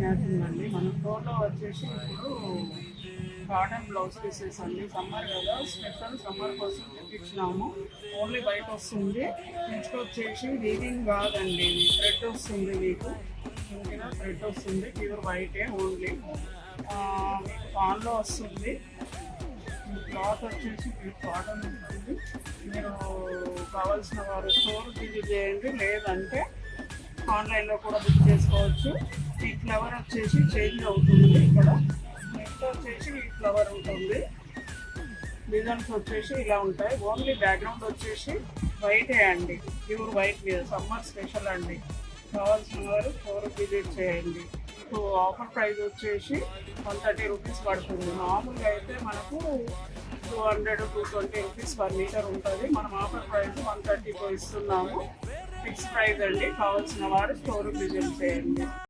Matching అండి. మన స్టోర్లో వచ్చేసి ఇప్పుడు కాటన్ బ్లౌజ్ పీసెస్ అండి. సమ్మర్ కదా, స్పెషల్ సమ్మర్ కోసం తెప్పించినాము. ఓన్లీ వైట్ వస్తుంది. నెక్స్ట్ వచ్చేసి వీవింగ్ కాదండి, ఇది థ్రెడ్ వస్తుంది. మీకు ఇంకేనా థ్రెడ్ వస్తుంది, ప్యూర్ వైటే ఓన్లీ. ఆన్లో వస్తుంది. క్లాత్ వచ్చేసి మీకు కాటన్ ఉంటుంది. మీరు కావాల్సిన వారు స్టోర్ విజిట్ చేయండి, లేదంటే ఆన్లైన్లో కూడా బుక్ చేసుకోవచ్చు. ఈ ఫ్లవర్ వచ్చేసి చేంజ్ అవుతుంది. ఇక్కడ నెక్స్ట్ వచ్చేసి ఈ ఫ్లవర్ ఉంటుంది. డిజైన్స్ వచ్చేసి ఇలా ఉంటాయి. ఓన్లీ బ్యాక్గ్రౌండ్ వచ్చేసి వైటే అండి, ప్యూర్ వైట్ మీద. సమ్మర్ స్పెషల్ అండి. కావాల్సిన వారు స్టోర్ విజిట్ చేయండి. మీకు ఆఫర్ ప్రైస్ వచ్చేసి 130 రూపీస్ పడుతుంది. మామూలుగా అయితే మనకు 200-220 రూపీస్ పర్ మీటర్ ఉంటుంది. మనం ఆఫర్ ప్రైస్ 130తో ఇస్తున్నాము. ఫిక్స్ ప్రైస్ అండి. కావాల్సిన వారు స్టోర్ విజిట్ చేయండి.